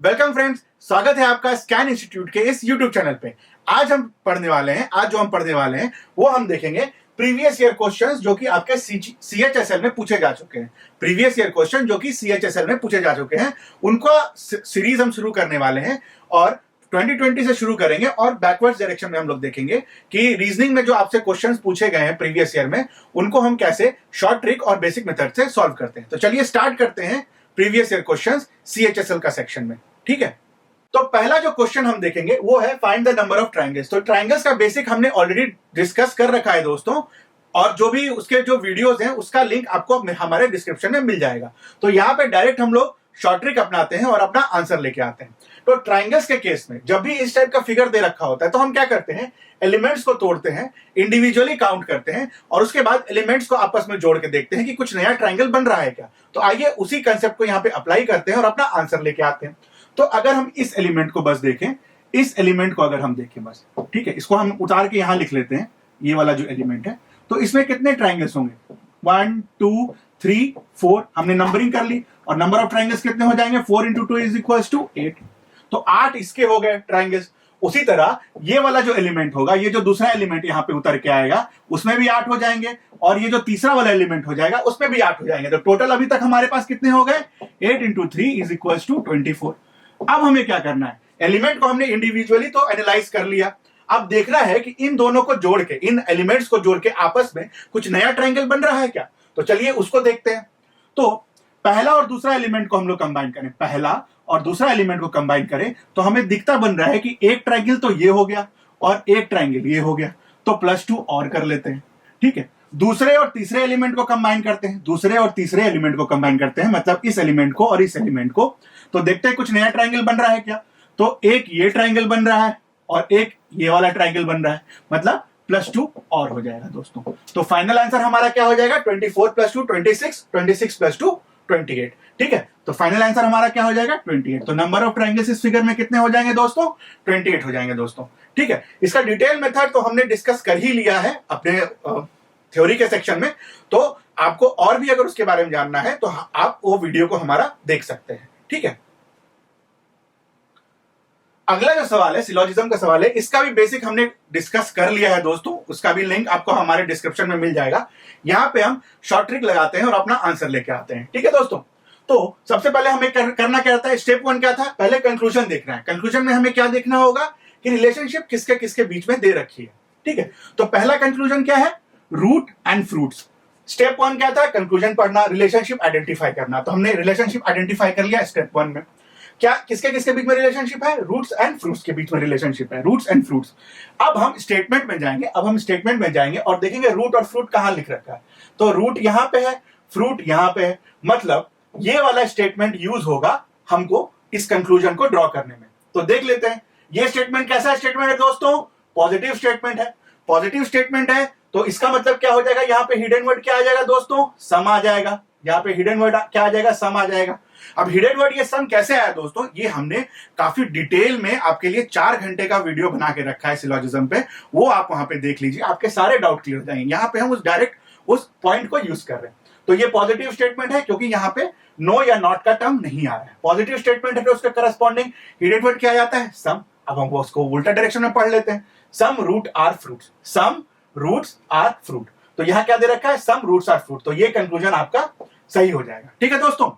Welcome friends, स्वागत है आपका स्कैन इंस्टीट्यूट के इस यूट्यूब चैनल पे। आज जो हम पढ़ने वाले हैं वो हम देखेंगे प्रीवियस ईयर क्वेश्चंस जो कि आपके सीएचएसएल में पूछे जा चुके हैं। प्रीवियस ईयर क्वेश्चन जो कि सीएचएसएल में पूछे जा चुके हैं, उनको सीरीज हम शुरू करने वाले हैं और 2020 से शुरू करेंगे और बैकवर्ड्स डायरेक्शन में हम लोग देखेंगे कि रीजनिंग में जो आपसे क्वेश्चंस पूछे गए हैं प्रीवियस ईयर में, उनको हम कैसे शॉर्ट ट्रिक और बेसिक मेथड से सॉल्व करते हैं। तो चलिए स्टार्ट करते हैं प्रीवियस ईयर क्वेश्चंस सीएचएसएल का सेक्शन में। ठीक है, तो पहला जो क्वेश्चन हम देखेंगे वो है find the number of triangles. तो ट्रायंगल्स का बेसिक हमने ऑलरेडी डिस्कस कर रखा है दोस्तों, और जो भी उसके जो वीडियोस हैं उसका लिंक आपको हमारे डिस्क्रिप्शन में मिल जाएगा। तो यहाँ पे डायरेक्ट हम लोग शॉर्ट ट्रिक अपनाते हैं और अपना आंसर लेके आते हैं। तो ट्रायंगल्स के केस में जब भी इस टाइप का फिगर दे रखा होता है तो हम क्या करते हैं, एलिमेंट्स को तोड़ते हैं, इंडिविजुअली काउंट करते हैं और उसके बाद एलिमेंट्स को आपस में जोड़ के देखते हैं कि कुछ नया ट्रायंगल बन रहा है क्या। तो आइए उसी कंसेप्ट को यहाँ पे अप्लाई करते हैं और अपना आंसर लेके आते हैं। तो अगर हम इस एलिमेंट को बस देखें, इस एलिमेंट को अगर हम देखें बस, ठीक है, इसको हम उतार के यहां लिख लेते हैं, ये वाला जो एलिमेंट है। तो इसमें कितने ट्रायंगल्स होंगे? 1 2 3 4 हमने नंबरिंग कर ली और नंबर ऑफ ट्रायंगल्स कितने हो जाएंगे? 4 × 2 = 8। तो 8 इसके हो गए ट्रायंगल्स। उसी तरह ये वाला जो एलिमेंट होगा, ये जो दूसरा एलिमेंट यहां पे उतर के आएगा उसमें भी 8 हो जाएंगे, और ये जो तीसरा वाला एलिमेंट हो जाएगा उसमें भी 8 हो जाएंगे। तो टोटल अभी तक हमारे पास कितने हो गए? 8 × 3 = 24। अब हमें क्या करना है, एलिमेंट को हमने इंडिविजुअली तो एनालाइज कर लिया, अब देखना है कि इन दोनों को जोड़ के, इन एलिमेंट्स को जोड़ के आपस में कुछ नया ट्रायंगल बन रहा है क्या। तो चलिए उसको देखते हैं। तो पहला और दूसरा एलिमेंट को हम लोग कंबाइन करें, पहला और दूसरा एलिमेंट को कंबाइन करें तो हमें दिखता बन रहा है कि एक ट्रायंगल तो ये हो गया और एक ट्रायंगल ये हो गया, तो +2 और कर लेते हैं। ठीक है, दूसरे और तीसरे एलिमेंट को कंबाइन करते हैं, दूसरे और तीसरे एलिमेंट को कंबाइन करते हैं, मतलब इस एलिमेंट को और इस एलिमेंट को। तो देखते हैं कुछ नया ट्रायंगल बन रहा है क्या। तो एक ये ट्रायंगल बन रहा है और एक ये वाला ट्रायंगल बन रहा है, मतलब +2 और हो जाएगा दोस्तों। तो फाइनल आंसर हमारा क्या हो जाएगा? 24 + 2 26, 26 + 2 28। ठीक है, तो फाइनल आंसर हमारा क्या हो जाएगा? 28। तो नंबर ऑफ ट्रायंगल्स इस फिगर में कितने हो जाएंगे दोस्तों? 28 हो जाएंगे दोस्तों। ठीक है, इसका डिटेल मेथड तो हमने डिस्कस कर ही लिया है अपने थ्योरी के सेक्शन में। तो आपको और भी अगर उसके बारे में जानना है तो आप वो वीडियो को हमारा देख सकते हैं। ठीक है, अगला जो सवाल है सिलोजिज्म का सवाल है, इसका भी बेसिक हमने डिस्कस कर लिया है दोस्तों, उसका भी लिंक आपको हमारे डिस्क्रिप्शन में मिल जाएगा। यहां पे हम शॉर्ट ट्रिक लगाते हैं और अपना आंसर लेके आते हैं। ठीक है दोस्तों, तो सबसे पहले हमें करना क्या था, स्टेप 1 क्या था? पहले कंक्लूजन देखना है। कंक्लूजन में हमें क्या देखना होगा कि रिलेशनशिप किसके किसके बीच में दे रखी है। ठीक है, तो पहला कंक्लूजन क्या है? Root and fruits. स्टेप 1 क्या था? कंक्लूजन पढ़ना, रिलेशनशिप आइडेंटिफाई करना। तो हमने रिलेशनशिप आइडेंटिफाई कर लिया स्टेप 1 में। क्या किसके किसके बीच में रिलेशनशिप है? रूट्स एंड फ्रूट्स के बीच में रिलेशनशिप है, रूट्स एंड फ्रूट्स। अब हम स्टेटमेंट में जाएंगे और देखेंगे रूट और फ्रूट कहां लिख रखा है। तो रूट यहां पे है, फ्रूट यहां पे है, मतलब ये वाला स्टेटमेंट यूज होगा हमको इस कंक्लूजन को ड्रॉ करने में। तो देख लेते हैं ये स्टेटमेंट कैसा स्टेटमेंट है दोस्तों? पॉजिटिव स्टेटमेंट है। पॉजिटिव स्टेटमेंट है तो इसका मतलब क्या हो जाएगा? यहाँ पे हिडन वर्ड क्या आ जाएगा दोस्तों? सम आ जाएगा। यहाँ पे हिडन वर्ड क्या आ जाएगा? सम आ जाएगा। अब हिडन वर्ड ये सम कैसे आया दोस्तों, ये हमने काफी डिटेल में आपके लिए 4 घंटे का वीडियो बना के रखा है सिलोजिज्म पे, वो आप वहां पे देख लीजिए, आपके सारे डाउट क्लियर हो जाएंगे। यहाँ पे हम डायरेक्ट उस पॉइंट को यूज कर रहे हैं। तो ये पॉजिटिव स्टेटमेंट है क्योंकि यहाँ पे नो या नॉट का टर्म नहीं आ रहा है। पॉजिटिव स्टेटमेंट है तो उसके करस्पॉन्डिंग हिडन वर्ड क्या आ जाता है? सम। अब हम उसको उल्टा डायरेक्शन में पढ़ लेते हैं, some root are fruits, some roots are fruit. तो यहां क्या दे रखा है? Some roots are fruit. तो ये कंक्लूजन आपका सही हो जाएगा। ठीक है दोस्तों,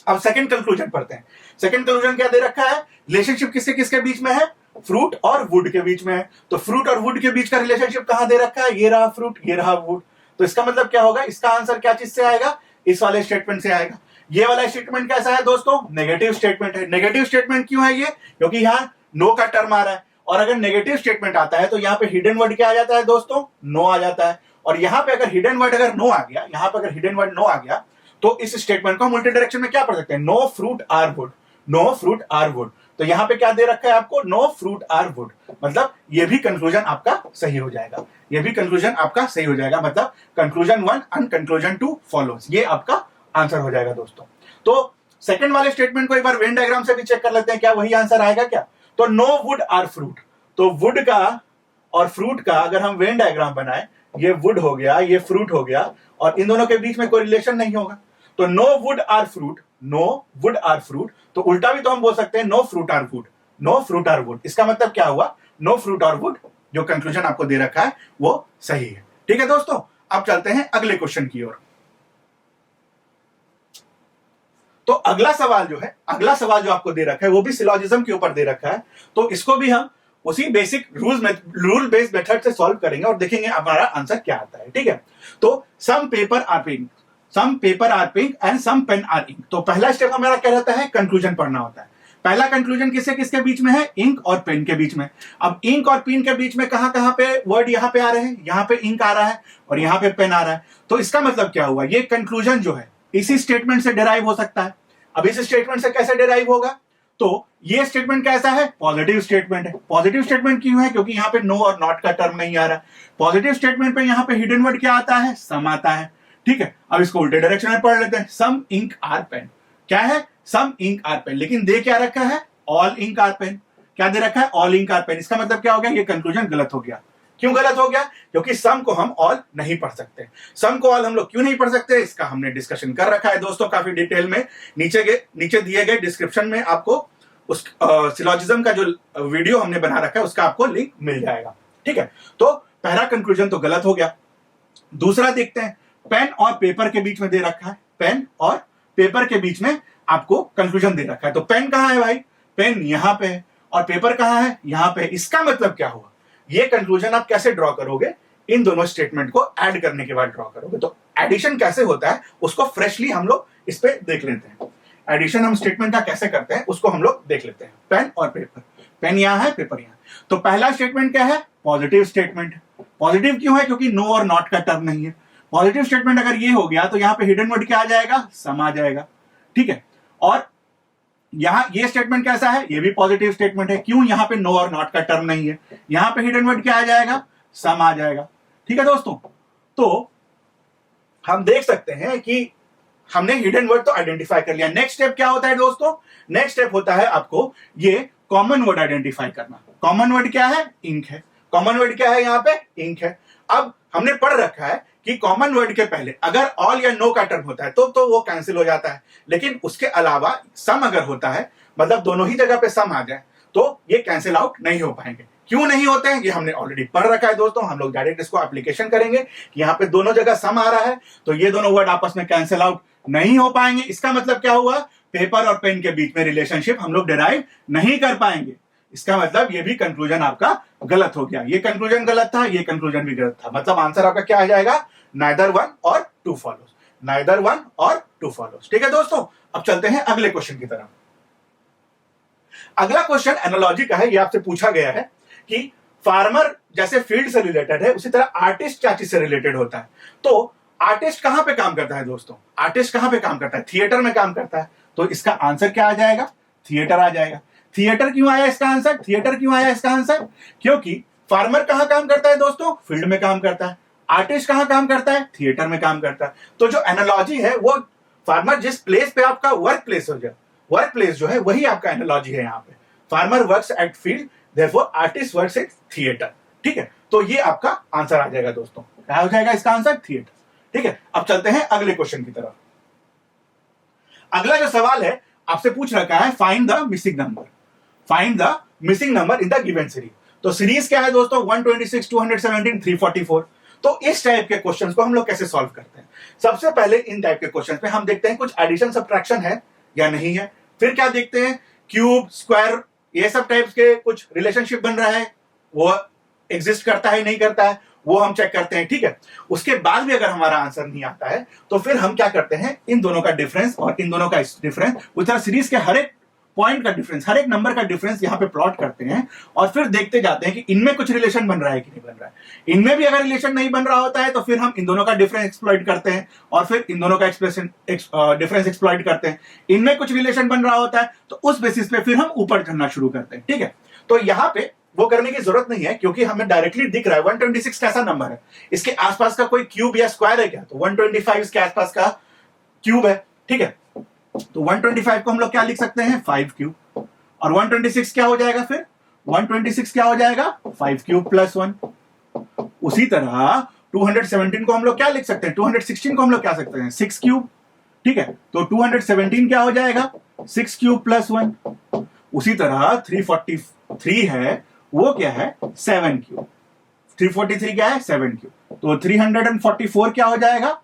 अब सेकंड कंक्लूजन पढ़ते हैं। सेकंड कंक्लूजन क्या दे रखा है? रिलेशनशिप किसके किसके बीच में है? फ्रूट और वुड के बीच में है। तो फ्रूट और वुड के बीच का रिलेशनशिप कहां दे रखा है? ये रहा फ्रूट, ये रहा वुड। तो इसका मतलब क्या होगा? इसका आंसर क्या चीज से आएगा? इस वाले स्टेटमेंट से आएगा। ये वाला स्टेटमेंट कैसा है दोस्तों? नेगेटिव स्टेटमेंट है। नेगेटिव स्टेटमेंट क्यों है ये? क्योंकि यहां नो का टर्म आ रहा है, और अगर नेगेटिव स्टेटमेंट आता है तो यहाँ पे हिडन वर्ड क्या आ जाता है दोस्तों? नो आ जाता है। और यहाँ पे अगर हिडन वर्ड अगर नो आ गया, यहाँ पे अगर हिडन वर्ड नो आ गया तो इस स्टेटमेंट को हम उल्टे डायरेक्शन में क्या पढ़ सकते हैं? No fruit are wood, no fruit are wood. तो यहाँ पे क्या दे रखा है आपको? No fruit are wood. मतलब ये भी कंक्लूजन आपका सही हो जाएगा, ये भी कंक्लूजन आपका सही हो जाएगा। मतलब कंक्लूजन 1 एंड कंक्लूजन 2 फॉलोज, ये आपका आंसर हो जाएगा दोस्तों। तो सेकंड वाले स्टेटमेंट को एक बार वेन डायग्राम से भी चेक कर लेते हैं, क्या वही आंसर आएगा क्या? तो नो वुड आर फ्रूट, तो वुड का और फ्रूट का अगर हम वेन डायग्राम बनाए, ये वुड हो गया, ये फ्रूट हो गया, और इन दोनों के बीच में कोई रिलेशन नहीं होगा। तो no wood are fruit no wood are fruit, तो उल्टा भी तो हम बोल सकते हैं no fruit are wood, no fruit are wood. इसका मतलब क्या हुआ, नो फ्रूट और वुड जो कंक्लूजन आपको दे रखा है वो सही है। ठीक है दोस्तों, अब चलते हैं अगले क्वेश्चन की ओर। तो अगला सवाल जो आपको दे रखा है वो भी सिलॉजिज्म के ऊपर दे रखा है, तो इसको भी हम उसी बेसिक रूल बेस्ड मेथड से सॉल्व करेंगे और देखेंगे हमारा आंसर क्या आता है। ठीक है, तो some paper are pink and some pen are ink. तो पहला स्टेप हमारा क्या रहता है, कंक्लूजन पढ़ना होता है। पहला कंक्लूजन किससे किसके बीच में है, इंक और पेन के बीच में। अब इंक और पेन के बीच में कहां पे वर्ड यहां पे आ रहे हैं, यहां पे इंक आ रहा है और यहां पे पेन आ रहा है। तो इसका मतलब क्या हुआ, ये कंक्लूजन जो है इसी स्टेटमेंट से डिराइव हो सकता है। अब इस स्टेटमेंट से कैसे डिराइव होगा, तो ये स्टेटमेंट कैसा है, पॉजिटिव स्टेटमेंट है। पॉजिटिव स्टेटमेंट क्यों है, क्योंकि यहाँ पे नो और नॉट का टर्म नहीं आ रहा है। पॉजिटिव स्टेटमेंट पे यहाँ पे हिडन वर्ड क्या आता है, सम आता है। ठीक है, अब इसको उल्टे डायरेक्शन में पढ़ लेते हैं। सम इंक आर पेन, क्या है, सम इंक आर पेन, लेकिन दे क्या रखा है, ऑल इंक आर पेन। क्या दे रखा है, ऑल इंक आर पेन। इसका मतलब क्या हो गया, ये कंक्लूजन गलत हो गया। क्यों गलत हो गया, क्योंकि सम को हम ऑल नहीं पढ़ सकते। सम को ऑल हम लोग क्यों नहीं पढ़ सकते, इसका हमने डिस्कशन कर रखा है दोस्तों काफी डिटेल में। नीचे दिए गए डिस्क्रिप्शन में आपको उस सिलॉजिज्म का जो वीडियो हमने बना रखा है उसका आपको लिंक मिल जाएगा। ठीक है, तो पहला कंक्लूजन तो गलत हो गया। दूसरा देखते हैं, पेन और पेपर के बीच में दे रखा है, पेन और पेपर के बीच में आपको कंक्लूजन दे रखा है। तो पेन कहां है भाई, पेन यहां पे है और पेपर कहां है, यहां पे। इसका मतलब क्या हुआ, ये कंक्लूजन आप कैसे ड्रॉ करोगे, इन दोनों स्टेटमेंट को ऐड करने के बाद ड्रॉ करोगे। तो एडिशन कैसे होता है उसको फ्रेशली हम लोग इस पे देख लेते हैं। एडिशन हम स्टेटमेंट का कैसे करते हैं उसको हम लोग देख लेते हैं। पेन और पेपर, पेन यहां है, पेपर यहां। तो पहला स्टेटमेंट क्या है, पॉजिटिव स्टेटमेंट। पॉजिटिव क्यों है, क्योंकि नो और नॉट का टर्म नहीं है। पॉजिटिव स्टेटमेंट अगर ये हो गया तो यहां पे हिडन वर्ड क्या आ जाएगा, सम आ जाएगा। ठीक है, और यहां ये स्टेटमेंट कैसा है, ये भी पॉजिटिव स्टेटमेंट है। क्यों, यहां पे नो और नॉट का टर्म नहीं है। यहां पे हिडन वर्ड क्या आ जाएगा, सम आ जाएगा। ठीक है दोस्तों, तो हम देख सकते हैं कि हमने हिडन वर्ड तो आइडेंटिफाई कर लिया। नेक्स्ट स्टेप क्या होता है दोस्तों, नेक्स्ट स्टेप होता है आपको ये कॉमन वर्ड आइडेंटिफाई करना। कॉमन वर्ड क्या है, इंक है। कॉमन वर्ड क्या है, यहां पे इंक है। अब हमने पढ़ रखा है कि कॉमन वर्ड के पहले अगर ऑल या नो का टर्म होता है तो वो कैंसिल हो जाता है, लेकिन उसके अलावा सम अगर होता है, मतलब दोनों ही जगह पे सम आ जाए, तो ये कैंसिल आउट नहीं हो पाएंगे। क्यों नहीं होते हैं, ये हमने ऑलरेडी पढ़ रखा है दोस्तों। हम लोग डायरेक्ट इसको एप्लीकेशन करेंगे कि यहाँ पे दोनों जगह सम आ रहा है तो ये दोनों वर्ड आपस में कैंसिल आउट नहीं हो पाएंगे। इसका मतलब क्या हुआ, पेपर और पेन के बीच में रिलेशनशिप हम लोग डिराइव नहीं कर पाएंगे। इसका मतलब ये भी कंक्लूजन आपका गलत हो गया। ये कंक्लूजन गलत था, ये कंक्लूजन भी गलत था। मतलब आंसर आपका क्या आ जाएगा, नाइदर वन और टू फॉलोज, नाइदर वन और टू फॉलोज। ठीक है दोस्तों, अब चलते हैं अगले क्वेश्चन की तरफ। अगला क्वेश्चन एनालॉजी का है। ये आपसे पूछा गया है कि फार्मर जैसे फील्ड से रिलेटेड है, उसी तरह आर्टिस्ट क्या चीज से रिलेटेड होता है। तो आर्टिस्ट कहां पे काम करता है दोस्तों, आर्टिस्ट कहां पे काम करता है, थिएटर में काम करता है। तो इसका आंसर क्या आ जाएगा, थिएटर आ जाएगा। थिएटर क्यों आया इसका आंसर, थिएटर क्यों आया इसका आंसर, क्योंकि फार्मर कहां काम करता है दोस्तों, फील्ड में काम करता है। आर्टिस्ट कहां काम करता है, थिएटर में काम करता है। तो जो एनालॉजी है वो फार्मर जिस प्लेस पे आपका वर्क प्लेस हो जाए, वर्क प्लेस जो है वही आपका एनालॉजी है। यहाँ पे farmer works at field, therefore artist works at theatre. ठीक है, तो ये आपका आंसर आ जाएगा दोस्तों। क्या हो जाएगा इसका आंसर, थिएटर। ठीक है, अब चलते हैं अगले क्वेश्चन की तरफ। अगला जो सवाल है आपसे पूछ रखा है, find the missing number, find the missing number in the given series. तो सीरीज क्या है दोस्तों, 126, 217, 344। तो इस टाइप के क्वेश्चंस को हम लोग कैसे सॉल्व करते हैं। सबसे पहले इन टाइप के क्वेश्चंस पे हम देखते हैं कुछ एडिशन सब्ट्रैक्शन है या नहीं है। फिर क्या देखते हैं, क्यूब, स्क्वायर, ये सब टाइप्स के कुछ रिलेशनशिप बन रहा है, वो एग्जिस्ट करता है नहीं करता है, वो हम चेक करते हैं। ठीक है, उसके बाद भी अगर हमारा आंसर नहीं आता है तो फिर हम क्या करते हैं, इन दोनों का डिफरेंस और इन दोनों का डिफरेंस, उस तरह सीरीज के हर एक पॉइंट का डिफरेंस, हर एक नंबर का डिफरेंस यहाँ पे प्लॉट करते हैं और फिर देखते जाते हैं कि इनमें कुछ रिलेशन बन रहा है कि नहीं बन रहा है। इनमें भी अगर रिलेशन नहीं बन रहा होता है तो फिर हम इन दोनों का डिफरेंस एक्सप्लॉइट करते हैं और फिर इन दोनों का डिफरेंस एक्सप्लॉइट करते हैं। इनमें कुछ रिलेशन बन रहा होता है तो उस बेसिस पे फिर हम ऊपर चढ़ना शुरू करते हैं। ठीक है, तो यहाँ पे वो करने की जरूरत नहीं है क्योंकि हमें डायरेक्टली दिख रहा है 126 कैसा नंबर है, इसके आसपास का कोई क्यूब या स्क्वायर है क्या, तो 125 इसके आसपास का क्यूब है। ठीक है, तो 125 को हम लोग क्या लिख सकते हैं, 5 क्यूब, और 126 क्या हो जाएगा, फिर 126 क्या हो जाएगा, 5 क्यूब प्लस 1। उसी तरह 217 को हम लोग क्या लिख सकते हैं, 216 को हम लोग क्या सकते हैं, 6 क्यूब, ठीक है, तो 217 क्या हो जाएगा 6 क्यूब प्लस 1। उसी तरह 343 है वो क्या है 7 क्यूब। 343 क्या है 7 क्यूब, तो 344 क्या हो जाएगा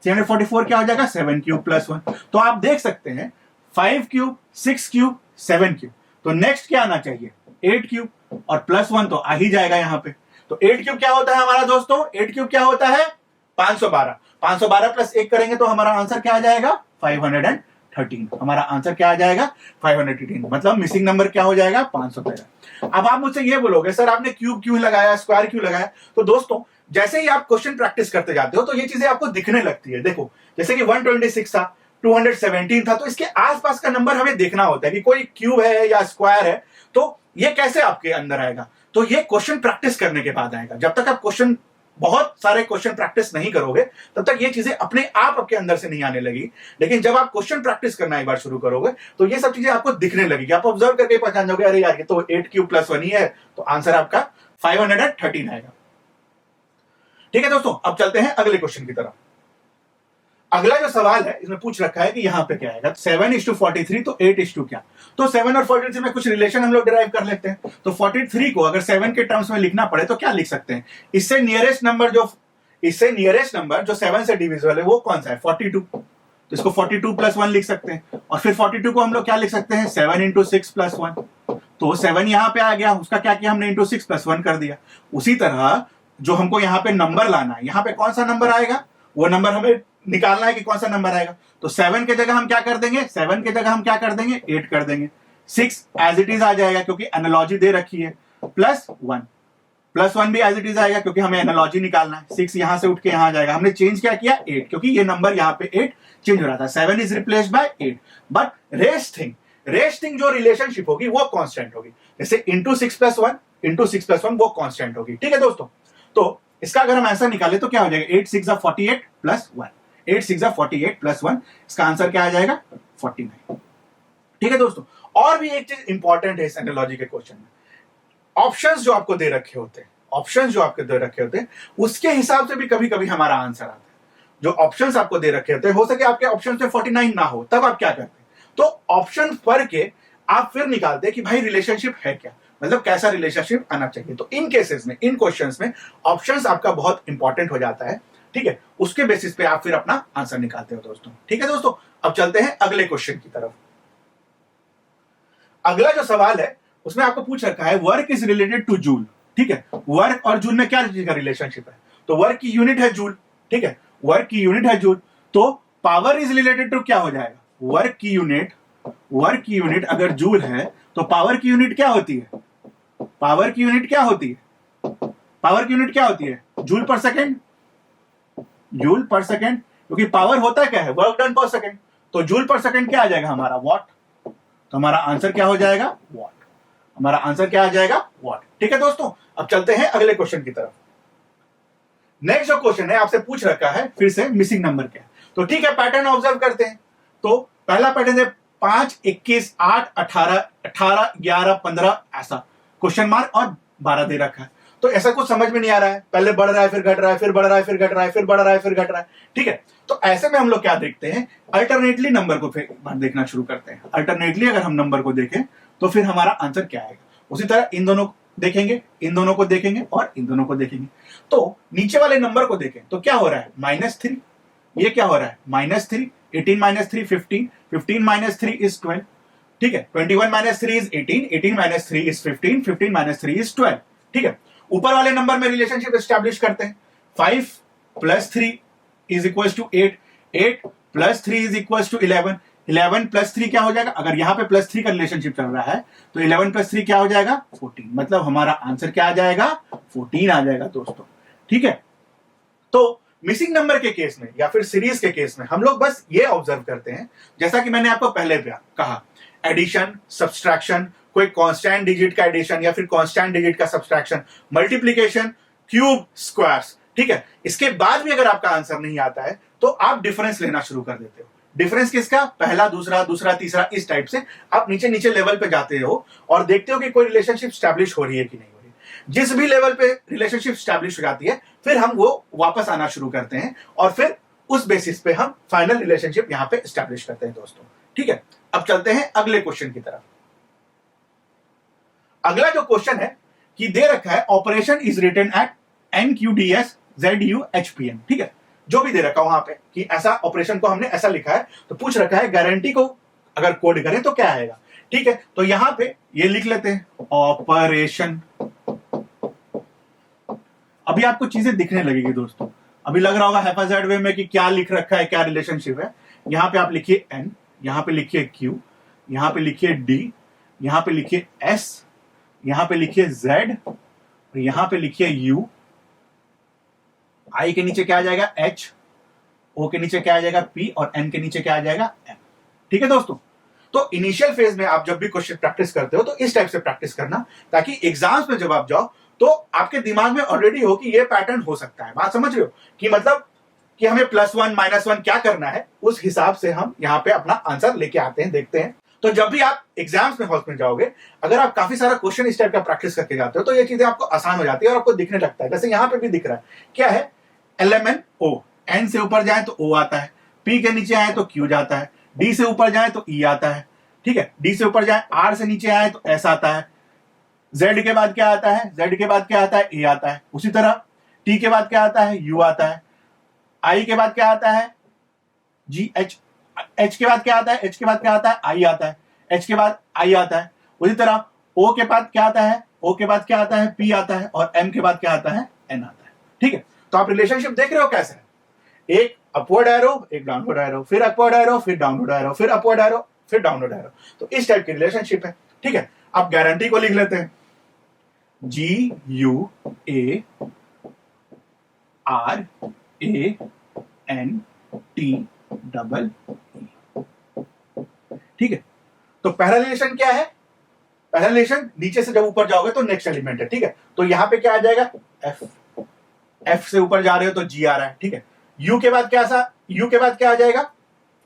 344 क्या हो जाएगा 7 क्यूब प्लस 1। तो आप देख सकते हैं 5 क्यूब 6 क्यूब 7 क्यूब, तो नेक्स्ट क्या आना चाहिए 8 क्यूब, और प्लस 1 तो आ ही जाएगा यहां पे। तो 8 क्यूब क्या होता है हमारा दोस्तों, 8 क्यूब क्या होता है 512। 512 प्लस 1 करेंगे तो हमारा आंसर क्या आ जाएगा 513। हमारा आंसर क्या आ जाएगा 513, मतलब मिसिंग नंबर क्या हो जाएगा 513। अब आप मुझसे ये बोलोगे सर आपने क्यूब क्यों लगाया, स्क्वायर क्यों लगाया। तो दोस्तों जैसे ही आप क्वेश्चन प्रैक्टिस करते जाते हो तो ये चीजें आपको दिखने लगती है। देखो जैसे कि 126 था, 217 था, तो इसके आसपास का नंबर हमें देखना होता है कि कोई क्यूब है या स्क्वायर है, तो ये कैसे आपके अंदर आएगा। तो ये क्वेश्चन प्रैक्टिस करने के बाद आएगा। जब तक आप क्वेश्चन बहुत सारे क्वेश्चन प्रैक्टिस नहीं करोगे तब तक ये चीजें अपने आप आपके अंदर से नहीं आने लगी। लेकिन जब आप क्वेश्चन प्रैक्टिस करना एक बार शुरू करोगे तो ये सब चीजें आपको दिखने लगेगी। आप ऑब्जर्व करके पहचान जाओगे अरे यार ये तो 8 क्यूब प्लस 1 ही है, तो आंसर आपका 513 आएगा। ठीक है दोस्तों, अब चलते हैं अगले क्वेश्चन की तरफ। अगला जो सवाल है इसमें पूछ रखा है कि यहां पे क्या आएगा 7:43, तो 8 क्या, तो 7 और 43 में कुछ रिलेशन हम लोग डिराइव कर लेते हैं। तो 43 को अगर 7 के टर्म्स में लिखना पड़े तो क्या लिख सकते हैं, इससे नियरेस्ट नंबर जो 7 से डिविजिबल है वो कौन सा है 42, तो इसको 42 प्लस 1 लिख सकते हैं। और फिर 42 को हम लोग क्या लिख सकते हैं 7 इंटू 6 प्लस 1, तो 7 यहां पे आ गया, उसका क्या किया हमने इंटू 6 प्लस 1 कर दिया। उसी तरह जो हमको यहाँ पे नंबर लाना है, यहाँ पे कौन सा नंबर आएगा वो नंबर हमें निकालना है कि कौन सा नंबर आएगा। तो 7 के जगह हम क्या कर देंगे 7 के जगह हम क्या कर देंगे 8 कर देंगे। 6 एज इट इज आ जाएगा क्योंकि एनालॉजी दे रखी है, प्लस 1 भी एज इट इज आएगा क्योंकि हमें एनालॉजी निकालना है। 6 यहां से उठ के यहां आ जाएगा। हमने चेंज क्या किया 8, क्योंकि ये नंबर यहाँ पे 8 चेंज हो रहा था। 7 is replaced by 8, but rest thing जो रिलेशनशिप होगी वो कांस्टेंट होगी। जैसे इंटू 6 प्लस 1 वो कांस्टेंट होगी। ठीक है दोस्तों, तो इसका अगर हम आंसर निकाले तो क्या हो जाएगा 8 6 48 प्लस 1, 8 6 48 प्लस 1, इसका आंसर क्या आ जाएगा 49। ठीक है दोस्तों, और भी एक चीज इंपॉर्टेंट है इस एनालॉजी के क्वेश्चन में, ऑप्शंस जो आपको दे रखे होते हैं उसके हिसाब से भी कभी कभी हमारा आंसर आता है। जो ऑप्शंस आपको दे रखे होते हैं, हो सके आपके ऑप्शन में 49 ना हो, तब आप क्या करते हैं तो ऑप्शन पढ़ के आप फिर निकालते हैं कि भाई रिलेशनशिप है क्या, मतलब कैसा रिलेशनशिप आना चाहिए। तो इन केसेस में, इन क्वेश्चंस में ऑप्शंस आपका बहुत इंपॉर्टेंट हो जाता है। ठीक है, उसके बेसिस पे आप फिर अपना आंसर निकालते हो दोस्तों। ठीक है दोस्तों, अब चलते हैं अगले क्वेश्चन की तरफ। अगला जो सवाल है उसमें आपको पूछ रखा है work is related two joule. ठीक है, वर्क और जूल में क्या चीज का रिलेशनशिप है, तो वर्क की यूनिट है जूल। ठीक है, वर्क की यूनिट है जूल, तो पावर इज रिलेटेड टू क्या हो जाएगा वर्क की यूनिट अगर जूल है तो पावर की यूनिट क्या होती है, पावर की यूनिट क्या होती है जूल पर सेकेंड, क्योंकि पावर होता है क्या है वर्क डन पर सेकेंड, तो जूल पर सेकेंड क्या आ जाएगा हमारा वॉट, तो हमारा आंसर क्या हो जाएगा वॉट, हमारा आंसर क्या आ जाएगा वॉट। ठीक है दोस्तों, अब चलते हैं अगले क्वेश्चन की तरफ। नेक्स्ट जो क्वेश्चन है आपसे पूछ रखा है फिर से मिसिंग नंबर क्या है, तो ठीक है पैटर्न ऑब्जर्व करते हैं। तो पहला पैटर्न है 5 21 8 18 18 11 15 ऐसा क्वेश्चन मार्क और 12 दे रखा है। तो ऐसा कुछ समझ में नहीं आ रहा है, पहले बढ़ रहा है फिर घट रहा है, फिर बढ़ रहा है फिर घट रहा है, फिर बढ़ रहा है फिर घट रहा है। ठीक है, तो ऐसे में हम लोग क्या देखते हैं अल्टरनेटली नंबर को फिर देखना शुरू करते हैं। अल्टरनेटली अगर हम नंबर को देखें तो फिर हमारा आंसर क्या आएगा। उसी तरह इन दोनों देखेंगे, इन दोनों को देखेंगे और इन दोनों को देखेंगे। तो नीचे वाले नंबर को देखें तो क्या हो रहा है -3, ये क्या हो रहा है -3, 18 - 3 15, 15 - 3 इज 12। ठीक है, 21 - 3 इज 18, 18 - 3 इज 15, 15 - 3 इज 12। ठीक है, ऊपर वाले नंबर में रिलेशनशिप एस्टैब्लिश करते हैं। 5 + 3 is equal to 8, 8 + 3 is equal to 11, 11 + 3 क्या हो जाएगा, अगर यहां पे +3 का रिलेशनशिप चल रहा है तो 11 + 3 क्या हो जाएगा 14, मतलब हमारा आंसर क्या आ जाएगा 14 आ जाएगा दोस्तों। ठीक है, तो मिसिंग नंबर के केस में या फिर सीरीज के केस में हम लोग बस ये ऑब्जर्व करते हैं, जैसा कि मैंने आपको पहले कहा, एडिशन, सब्सट्रैक्शन, कोई कांस्टेंट डिजिट का एडिशन या फिर कांस्टेंट डिजिट का सब्सट्रैक्शन, मल्टीप्लिकेशन, क्यूब, स्क्वायर्स। ठीक है, इसके बाद भी अगर आपका आंसर नहीं आता है तो आप डिफरेंस लेना शुरू कर देते हो। डिफरेंस किसका, पहला, दूसरा, दूसरा, तीसरा, इस टाइप से आप नीचे नीचे लेवल पे जाते हो और देखते हो कि कोई रिलेशनशिप स्टैब्लिश हो रही है कि नहीं हो रही। जिस भी लेवल पे रिलेशनशिप स्टैब्लिश हो जाती है फिर हम वो वापस आना शुरू करते हैं और फिर उस बेसिस पे हम फाइनल रिलेशनशिप यहां पे स्टैब्लिश करते हैं दोस्तों। ठीक है, अब चलते हैं अगले क्वेश्चन की तरफ। अगला जो क्वेश्चन है कि दे रखा है operation is written at NQDS ZUHPN। ठीक है, जो भी दे रखा वहां पे कि ऐसा ऑपरेशन को हमने ऐसा लिखा है, तो पूछ रखा है गारंटी को अगर कोड करें तो क्या आएगा। ठीक है, तो यहां पे ये लिख लेते हैं ऑपरेशन। अभी आपको चीजें दिखने लगेगी दोस्तों, अभी लग रहा होगा हैफाजार्ड वे में कि क्या लिख रखा है, क्या रिलेशनशिप है। यहां पे आप लिखिए N, यहां पे लिखिए Q, यहां पे लिखिए D, यहां पे लिखिए S, यहां पे लिखिए Z, और यहां पे लिखिए U। I के नीचे क्या आ जाएगा H, O के नीचे क्या आ जाएगा P, और N के नीचे क्या आ जाएगा M। ठीक है दोस्तों, तो इनिशियल फेज में आप जब भी क्वेश्चन प्रैक्टिस करते हो तो इस टाइप से प्रैक्टिस करना, ताकि एग्जाम्स में जब आप जाओ तो आपके दिमाग में ऑलरेडी हो कि ये पैटर्न हो सकता है। बात समझ रहे हो कि मतलब कि हमें +1 -1 क्या करना है, उस हिसाब से हम यहाँ पे अपना आंसर लेके आते हैं, देखते हैं। तो जब भी आप एग्जाम्स में हॉल में जाओगे, अगर आप काफी सारा क्वेश्चन इस टाइप का प्रैक्टिस करके जाते हो तो ये चीजें आपको आसान हो जाती है और आपको दिखने लगता है। जैसे यहाँ पे भी दिख रहा है, क्या है LMNO, N से ऊपर जाए तो O आता है, P के नीचे आए तो Q जाता है, D से ऊपर जाए तो E आता है। ठीक है, D से ऊपर जाए, R से नीचे आए तो S आता है, Z के बाद क्या आता है, Z के बाद क्या आता है, A आता है। उसी तरह T के बाद क्या आता है, U आता है। I के बाद क्या आता है, GH, H के बाद क्या आता है, H के बाद क्या आता है, I आता है, H के बाद I आता है। उसी तरह O के बाद क्या आता है, O के बाद क्या आता है, P आता है, और M के बाद क्या आता है, N आता है। ठीक है, तो आप रिलेशनशिप देख रहे हो कैसे है, एक अपवर्ड एरो, एक डाउनवर्ड एरो, फिर अपवर्ड एरो, फिर डाउनवर्ड एरो, फिर अपवर्ड एरो, फिर डाउनवर्ड एरो। तो इस टाइप की रिलेशनशिप है। ठीक है, अब गारंटी को लिख लेते हैं, GUARANTEE। ठीक है, तो पहला रिलेशन क्या है, पहला रिलेशन नीचे से जब ऊपर जाओगे तो नेक्स्ट एलिमेंट है। ठीक है, तो यहां पे क्या आ जाएगा F, F से ऊपर जा रहे हो तो G आ रहा है। ठीक है, U के बाद क्या U के बाद क्या आ जाएगा,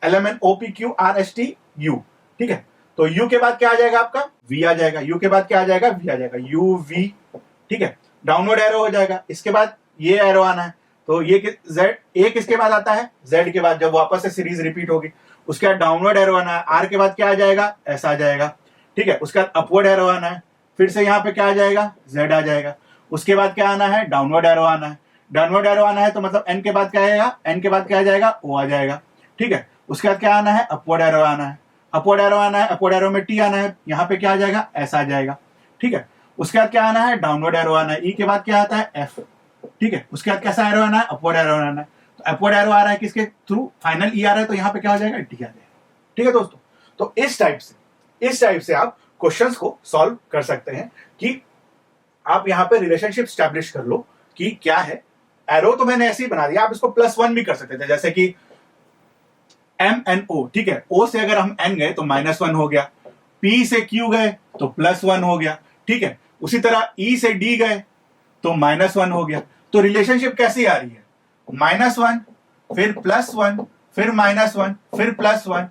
LMNOPQRSTU। ठीक है, तो U के बाद क्या आ जाएगा आपका V आ जाएगा, U के बाद क्या आ जाएगा, V आ जाएगा, UV। ठीक है, डाउनवर्ड एरो हो जाएगा, इसके बाद ये एरो आना है, तो ये Z, A किसके बाद आता है, Z के बाद, जब वापस से सीरीज रिपीट होगी। उसके बाद डाउनवर्ड एरो आना है, R के बाद क्या आ जाएगा, S आ जाएगा। ठीक है, उसके बाद अपवर्ड एरो आना है, फिर से यहाँ पे क्या आ जाएगा, Z आ जाएगा। उसके बाद क्या आना है, डाउनवर्ड एरो आना है, डाउनवर्ड एरो आना है तो मतलब N के बाद क्या आएगा, N के बाद क्या आ जाएगा, O आ जाएगा। ठीक है, उसके बाद क्या आना है, अपवर्ड एरो आना है, अपवर्ड एरो आना है, अपवर्ड एरो में T आना है, यहाँ पे क्या आ जाएगा, S आ जाएगा। ठीक है, उसके बाद क्या आना है, डाउनवर्ड एरो आना है, E के बाद क्या आता है, F। ठीक है, उसके बाद कैसा एरो आना है, अपवर्ड एरो आना है, तो अपवर्ड एरो आ रहा है किसके थ्रू, फाइनल E आ रहा है, तो यहाँ पे क्या हो जाएगा, D आ जाएगा। ठीक है दोस्तों, तो इस टाइप से आप क्वेश्चंस को सॉल्व कर सकते हैं कि आप यहाँ पे रिलेशनशिप स्टैब्लिश कर लो कि क्या है। एरो तो मैंने ऐसे ही बना दिया, आप इसको +1 भी कर सकते थे, जैसे कि MNO। ठीक है, O से अगर हम N गए तो -1 हो गया, P से Q गए तो +1 हो गया। ठीक है, उसी तरह E से D गए तो -1 हो गया। तो रिलेशनशिप कैसी आ रही है, -1 फिर +1 फिर -1 फिर +1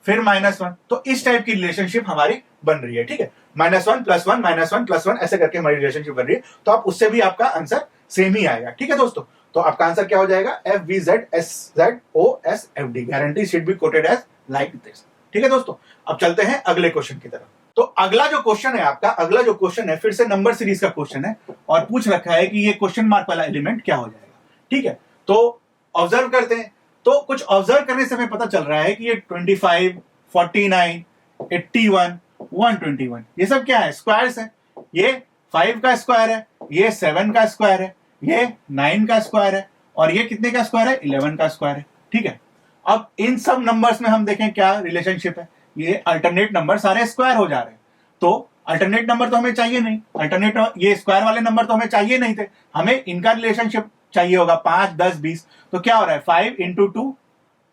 फिर -1। तो इस टाइप की रिलेशनशिप हमारी बन रही है। ठीक है, -1 +1 -1 +1 ऐसे करके हमारी रिलेशनशिप बन रही है। तो आप उससे भी आपका आंसर सेम ही आएगा। ठीक है दोस्तों, तो आपका आंसर क्या हो जाएगा, FVZSZOSFD, guarantee should be coded as like this. ठीक है दोस्तों, अब चलते हैं अगले क्वेश्चन की तरफ। तो अगला जो क्वेश्चन है आपका, अगला जो क्वेश्चन है फिर से नंबर सीरीज का क्वेश्चन है, और पूछ रखा है कि ये क्वेश्चन मार्क वाला एलिमेंट क्या हो जाएगा। ठीक है, तो ऑब्जर्व करते हैं, तो कुछ ऑब्जर्व करने से हमें पता चल रहा है कि ये 25, 49, 81, 121 ये सब क्या है, स्क्वायर्स है। ये 5 का स्क्वायर है, ये 7 का स्क्वायर है, ये 9 का स्क्वायर है, और ये कितने का स्क्वायर है, 11 का स्क्वायर है। ठीक है, अब इन सब नंबर्स में हम देखें क्या रिलेशनशिप है, ये अल्टरनेट नंबर सारे स्क्वायर हो जा रहे हैं। तो अल्टरनेट नंबर तो हमें चाहिए नहीं, अल्टरनेट ये स्क्वायर वाले नंबर तो हमें चाहिए नहीं थे, हमें इनका रिलेशनशिप चाहिए होगा, 5, 10, 20। तो क्या हो रहा है, 5 × 2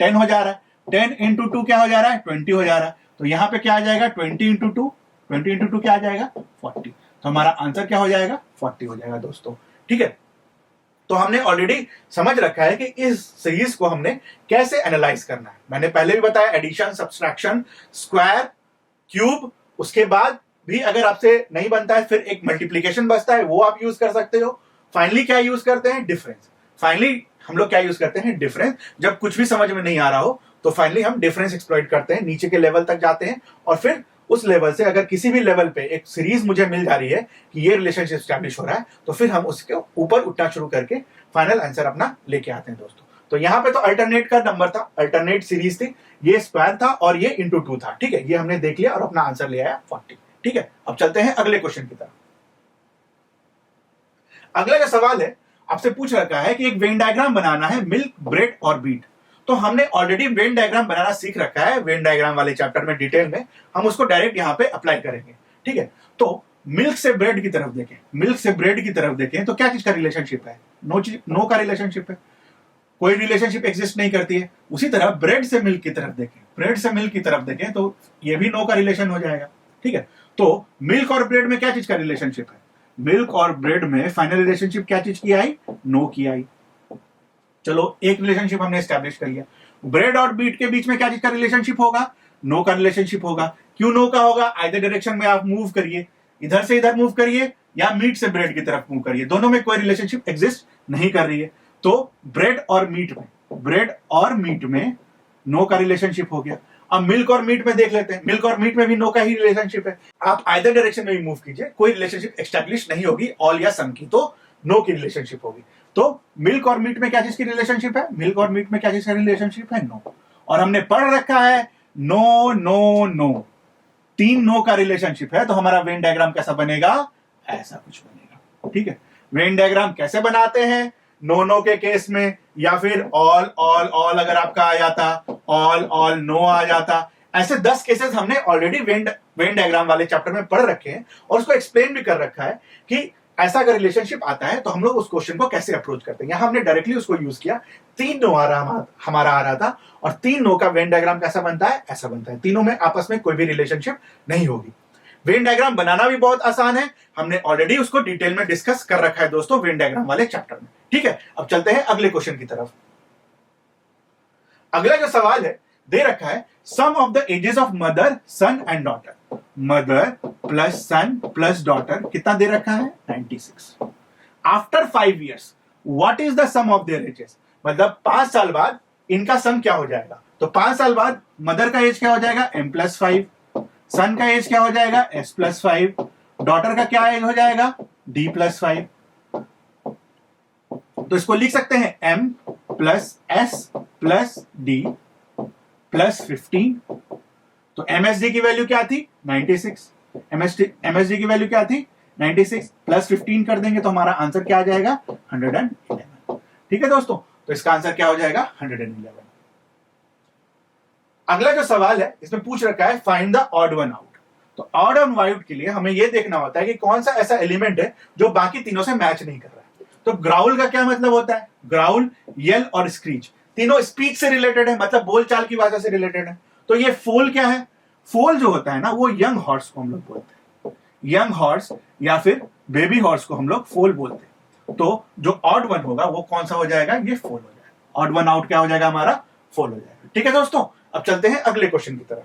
10 हो जा रहा है, 10 × 2 क्या हो जा रहा है, 20 हो जा रहा है। तो यहाँ पे क्या आ जाएगा, 20 × 2 क्या आ जाएगा, 40। तो हमारा आंसर क्या हो जाएगा, 40 हो जाएगा दोस्तों। ठीक है, तो हमने ऑलरेडी समझ रखा है कि इस सीरीज को हमने कैसे एनालाइज करना है। मैंने पहले भी बताया, एडिशन, सब्सट्रैक्शन, स्क्वायर, क्यूब, उसके बाद भी अगर आपसे नहीं बनता है फिर एक मल्टीप्लीकेशन बचता है, वो आप यूज कर सकते हो। फाइनली क्या यूज करते हैं, डिफरेंस। फाइनली हम लोग क्या यूज करते हैं, डिफरेंस। जब कुछ भी समझ में नहीं आ रहा हो तो फाइनली हम डिफरेंस एक्सप्लॉइट करते हैं, नीचे के लेवल तक जाते हैं और फिर उस लेवल से अगर किसी भी लेवल पे एक सीरीज मुझे मिल जा रही है कि ये रिलेशनशिप स्टैब्लिश हो रहा है तो फिर हम उसके ऊपर उठना शुरू करके फाइनल आंसर अपना लेके आते हैं दोस्तों। तो यहाँ पे तो अल्टरनेट का नंबर था, अल्टरनेट सीरीज थी, ये स्क्वायर था और ये इंटू 2 था। ठीक है, ये हमने देख लिया और अपना आंसर ले आया 40। ठीक है, अब चलते हैं अगले क्वेश्चन की तरफ। अगला जो सवाल है आपसे पूछ रखा है कि एक वेन डायग्राम बनाना है मिल्क, ब्रेड और बीट। तो हमने ऑलरेडी वेन डायग्राम बनाना सीख रखा है वेन डायग्राम वाले चैप्टर में डिटेल में, हम उसको डायरेक्ट यहाँ पे अप्लाई करेंगे। ठीक है, तो मिल्क से ब्रेड की तरफ देखें, मिल्क से ब्रेड की तरफ देखें तो क्या चीज का रिलेशनशिप है, नो का रिलेशनशिप है, कोई रिलेशनशिप एग्जिस्ट नहीं करती है। उसी तरह ब्रेड से मिल्क की तरफ देखें, ब्रेड से मिल्क की तरफ देखें तो ये भी नो का रिलेशन हो जाएगा। ठीक है, तो मिल्क और ब्रेड में क्या चीज का रिलेशनशिप है, मिल्क और ब्रेड में फाइनल रिलेशनशिप क्या चीज की आई, नो की आई। चलो एक रिलेशनशिप हमने एस्टैब्लिश कर लिया। ब्रेड और बीट के बीच में क्या चीज का रिलेशनशिप होगा, नो का रिलेशनशिप होगा। क्यों नो का होगा, आइदर डायरेक्शन में आप मूव करिए, इधर से इधर मूव करिए या मीट से ब्रेड की तरफ मूव करिए, दोनों में कोई रिलेशनशिप एग्जिस्ट नहीं कर रही है। तो ब्रेड और मीट में नो का रिलेशनशिप हो गया। अब मिल्क और मीट में देख लेते हैं, मिल्क और मीट में भी नो का ही रिलेशनशिप है। आप आइदर डायरेक्शन में भी मूव कीजिए, कोई रिलेशनशिप एस्टैब्लिश नहीं होगी, ऑल या सम की, तो नो की रिलेशनशिप होगी। तो मिल्क और मीट में क्या चीज की रिलेशनशिप है, मिल्क और मीट में क्या चीज का रिलेशनशिप है, नो। और हमने पढ़ रखा है नो नो नो, 3 नो का रिलेशनशिप है। तो हमारा वेन डायग्राम कैसा बनेगा, ऐसा कुछ बनेगा। ठीक है, वेन डायग्राम कैसे बनाते हैं, नो नो के केस में, या फिर ऑल ऑल ऑल अगर आपका आ जाता, ऑल ऑल नो आ जाता। ऐसे 10 केसेस हमने ऑलरेडी वेन डायग्राम वाले चैप्टर में पढ़ रखे हैं और उसको एक्सप्लेन भी कर रखा है कि ऐसा अगर रिलेशनशिप आता है तो हम लोग उस क्वेश्चन को कैसे अप्रोच करते हैं। यहां हमने डायरेक्टली उसको यूज किया, 3 नो हमारा आ रहा था और 3 नो का वेन डायग्राम कैसा बनता है, ऐसा बनता है। तीनों में आपस में कोई भी रिलेशनशिप नहीं होगी। वेन डायग्राम बनाना भी बहुत आसान है, हमने ऑलरेडी उसको डिटेल में डिस्कस कर रखा है दोस्तों वेन डायग्राम वाले चैप्टर में। ठीक है, अब चलते हैं अगले क्वेश्चन की तरफ। अगला जो सवाल है दे रखा है sum of the ages of mother, son and daughter. Mother plus son plus daughter कितना दे रखा है, 96। After 5 years what is the sum of their ages, मतलब 5 साल बाद इनका सम क्या हो जाएगा। तो 5 साल बाद मदर का एज क्या हो जाएगा, m+5, सन का एज क्या हो जाएगा, s+5, डॉटर का क्या एज हो जाएगा, d+5। तो इसको लिख सकते हैं m plus s plus d plus 15। तो MSD की वैल्यू क्या थी, 96। MSD की वैल्यू क्या थी, 96 प्लस 15 कर देंगे तो हमारा आंसर क्या आ जाएगा, 111। ठीक है दोस्तों, तो इसका आंसर क्या हो जाएगा, 111। अगला जो सवाल है इसमें पूछ रखा है find the odd one out. तो ऑड वन आउट के लिए हमें यह देखना होता है कि कौन सा ऐसा एलिमेंट है जो बाकी तीनों से मैच नहीं कर रहा है। तो ग्राउल का क्या मतलब होता है, ग्राउल, यल और स्क्रीच तीनों स्पीच से रिलेटेड है, मतलब बोलचाल की भाषा से रिलेटेड है। तो ये फोल क्या है, फोल जो होता है ना वो यंग हॉर्स को हम लोग बोलते हैं, यंग हॉर्स या फिर बेबी हॉर्स को हम लोग फोल बोलते हैं। तो जो ऑड वन होगा वो कौन सा हो जाएगा, ये फोल हो जाएगा। ऑड वन आउट क्या हो जाएगा हमारा, फोल हो जाएगा। ठीक है दोस्तों, अब चलते हैं अगले क्वेश्चन की तरफ।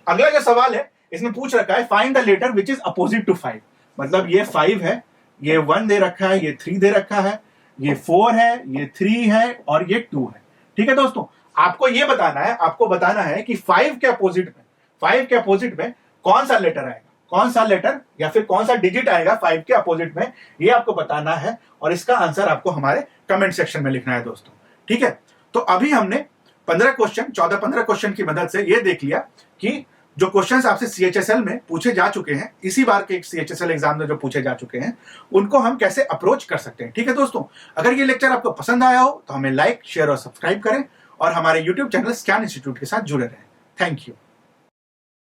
अगला जो सवाल है इसमें पूछ रखा है find the letter which is opposite to 5। मतलब ये 5 है, ये 1 दे रखा है, ये 3 दे रखा है, ये 4 है, ये 3 है और ये 2 है। ठीक है दोस्तों, आपको ये बताना है कि 5 के अपोजिट में कौन सा लेटर आएगा, कौन सा लेटर या फिर कौन सा डिजिट आएगा 5 के अपोजिट में, ये आपको बताना है और इसका आंसर आपको हमारे कमेंट सेक्शन में लिखना है दोस्तों। ठीक है, तो अभी हमने 14-15 क्वेश्चन की मदद से ये देख लिया कि जो क्वेश्चंस आपसे CHSL में पूछे जा चुके हैं, इसी बार के CHSL एग्जाम में जो पूछे जा चुके हैं, उनको हम कैसे अप्रोच कर सकते हैं। ठीक है दोस्तों, अगर ये लेक्चर आपको पसंद आया हो तो हमें लाइक, शेयर और सब्सक्राइब करें और हमारे YouTube चैनल स्कैन इंस्टीट्यूट के साथ जुड़े रहें। Thank you.